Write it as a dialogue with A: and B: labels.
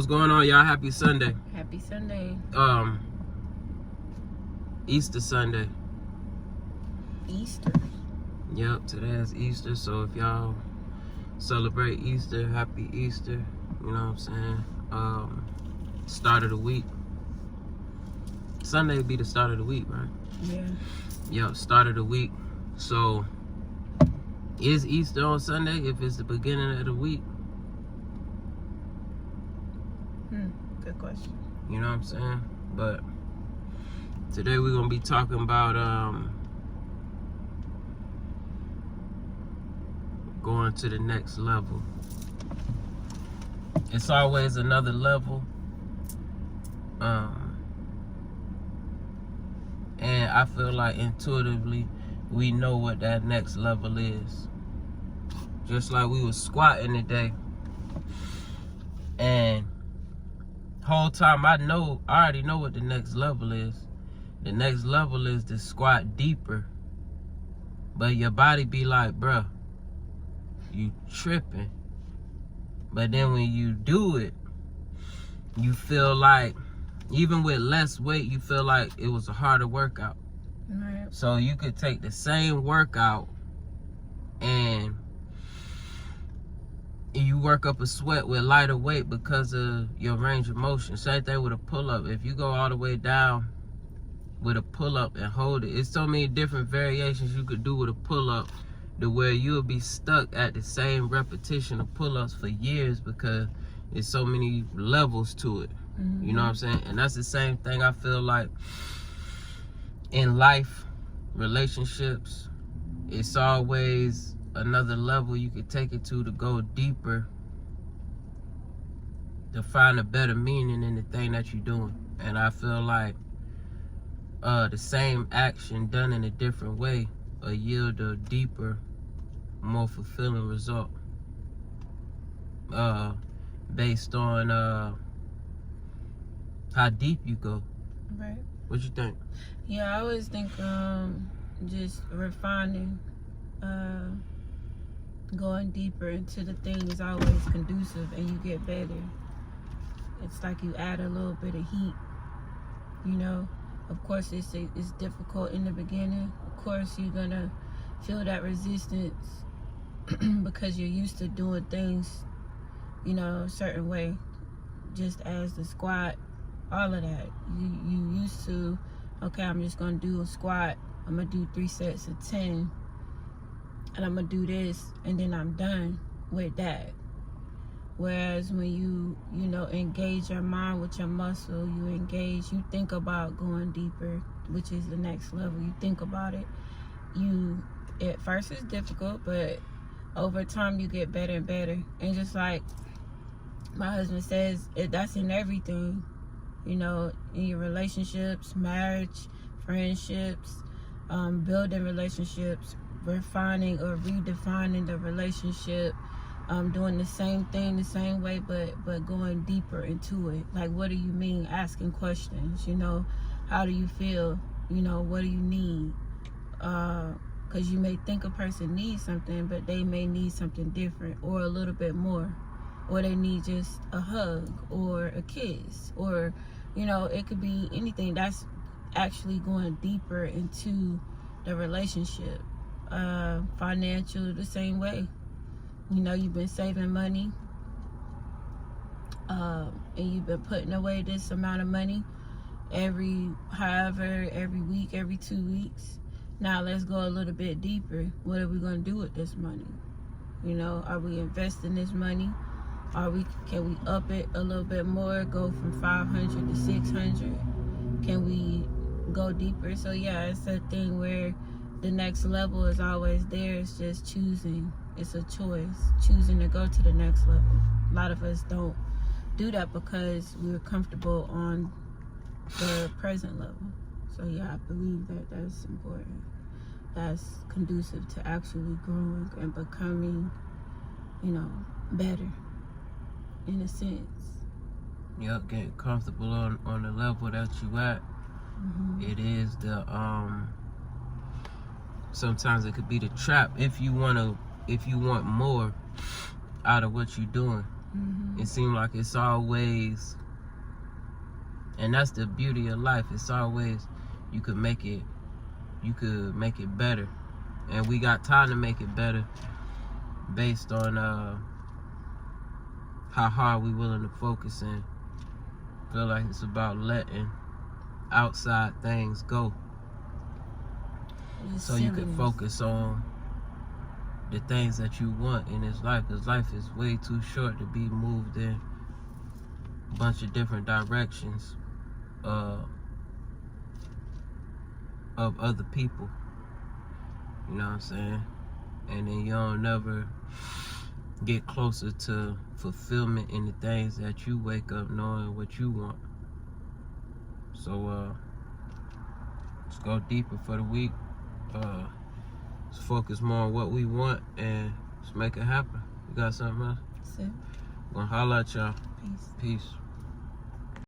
A: What's going on, y'all? Happy Sunday.
B: Happy Sunday.
A: Easter Sunday.
B: Easter.
A: Yep, today is Easter, so if y'all celebrate Easter, happy Easter. You know what I'm saying? Start of the week. Sunday be the start of the week, right?
B: Yeah.
A: Yep, start of the week. So, is Easter on Sunday if it's the beginning of the week?
B: Good question.
A: You know what I'm saying? But today we're gonna be talking about going to the next level. It's always another level. And I feel like intuitively we know what that next level is. Just like we was squatting today. And whole time I already know what the next level is. The next level is to squat deeper. But your body be like, bruh, you tripping. But then when you do it, you feel like, even with less weight, you feel like it was a harder workout.
B: Right.
A: So you could take the same workout and you work up a sweat with lighter weight because of your range of motion. Same thing with a pull-up. If you go all the way down with a pull-up and hold it, it's so many different variations you could do with a pull-up to where you'll be stuck at the same repetition of pull-ups for years because there's so many levels to it.
B: Mm-hmm.
A: You know what I'm saying? And that's the same thing I feel like in life, relationships. It's always another level you could take it to go deeper, to find a better meaning in the thing that you're doing. And I feel like the same action done in a different way will yield a deeper, more fulfilling result based on how deep you go.
B: Right.
A: What you think?
B: Yeah, I always think just refining, going deeper into the thing is always conducive and you get better. It's like you add a little bit of heat, you know. Of course it's difficult in the beginning. Of course you're gonna feel that resistance because you're used to doing things, you know, a certain way. Just as the squat, all of that. You used to, okay, I'm just gonna do a squat. I'm gonna do 3 sets of 10. And I'm gonna do this, and then I'm done with that. Whereas when you know, engage your mind with your muscle, you think about going deeper, which is the next level. You think about it. At first it's difficult, but over time you get better and better. And just like my husband says, that's in everything. You know, in your relationships, marriage, friendships, building relationships, refining or redefining the relationship, doing the same thing the same way, but going deeper into it. Like, what do you mean? Asking questions, you know, how do you feel? You know, what do you need? Because you may think a person needs something, but they may need something different or a little bit more. Or they need just a hug or a kiss, or, you know, it could be anything. That's actually going deeper into the relationship. Financial, the same way. You know, you've been saving money, and you've been putting away this amount of money every week, every 2 weeks. Now let's go a little bit deeper. What are we going to do with this money? You know, are we investing this money? Can we up it a little bit more, go from 500 to 600? Can we go deeper? So yeah, it's a thing where the next level is always there. It's just choosing. It's a choice, choosing to go to the next level. A lot of us don't do that because we're comfortable on the present level. So yeah, I believe that that's important. That's conducive to actually growing and becoming, you know, better. In a sense.
A: Yep, getting comfortable on the level that you at.
B: Mm-hmm.
A: It is the sometimes it could be the trap if you want more out of what you're doing.
B: Mm-hmm.
A: It seems like it's always, and that's the beauty of life. It's always you could make it better, and we got time to make it better based on how hard we willing to focus in. Feel like it's about letting outside things go, so you can focus on the things that you want in this life, because life is way too short to be moved in a bunch of different directions of other people. You know what I'm saying? And then you don't never get closer to fulfillment in the things that you wake up knowing what you want. So let's go deeper for the week. Let's focus more on what we want and let's make it happen. You got something else?
B: That's it.
A: Gonna holla at y'all.
B: Peace.
A: Peace.